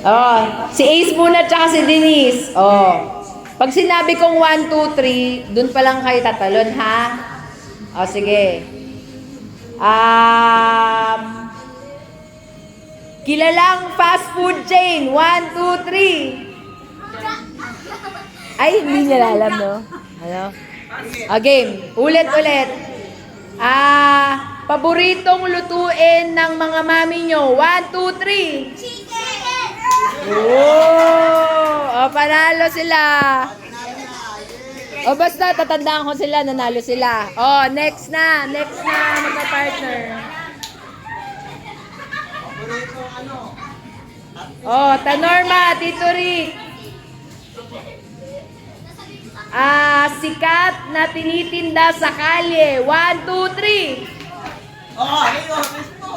Oh, si Ace muna tsaka si Denise. Oh. Pag sinabi kong 1, 2, 3, dun pa lang kayo tatalon, ha? Oh, sige. Kilalang fast food chain. 1, 2, 3. Ay, hindi niya alam, no? Ano? Game. Ulit. Paboritong lutuin ng mga mami nyo. 1, 2, 3. Chicken! Oh, panalo sila. O basta tatandaan ko sila, nanalo sila. Oh, next na mga partner. Oh, Tanorma, Tito Rick. Sikat na tinitinda sa kalye. 1, 2, 3.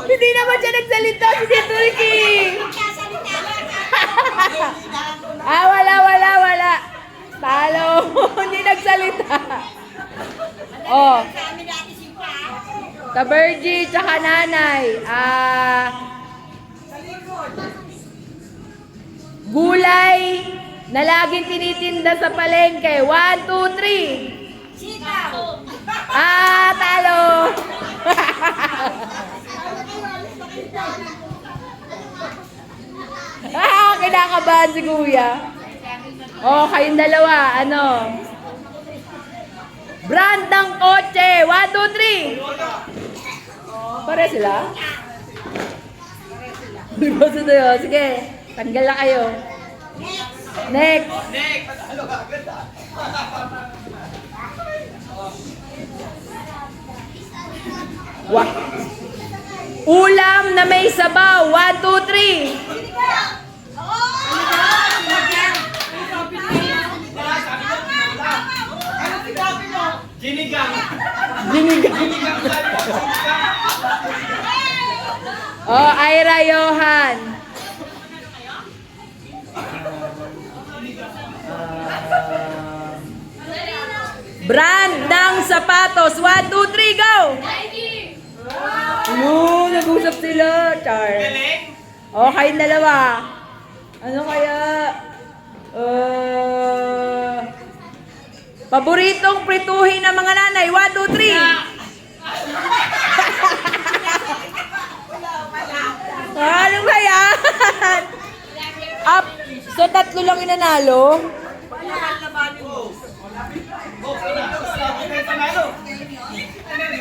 Hindi naman siya nagsalita si Tito Rick. Wala. Talo. Hindi nagsalita. Oh. Kabergy, tsaka nanay. Gulay na laging tinitinda sa palengke. 1, 2, 3. Sitaw! Talo. Kinakabahan si Kuya. Oh, kayong dalawa, ano? Brand ng kotse. 1, 2, 3. Pare sila? Sige, tanggal na kayo. Next. Wah. Ulam na may sabaw. 1, 2, 3. Ginigang. Oh, Ira Johan. Brand ng sapatos. 1, 2, 3, go! Nag-usap sila. Char. Oh, kayong dalawa. Ano kaya? Paboritong prituhin ng mga nanay. 1, 2, 3. Ano ba yan? Up. So, 3 lang inanalo.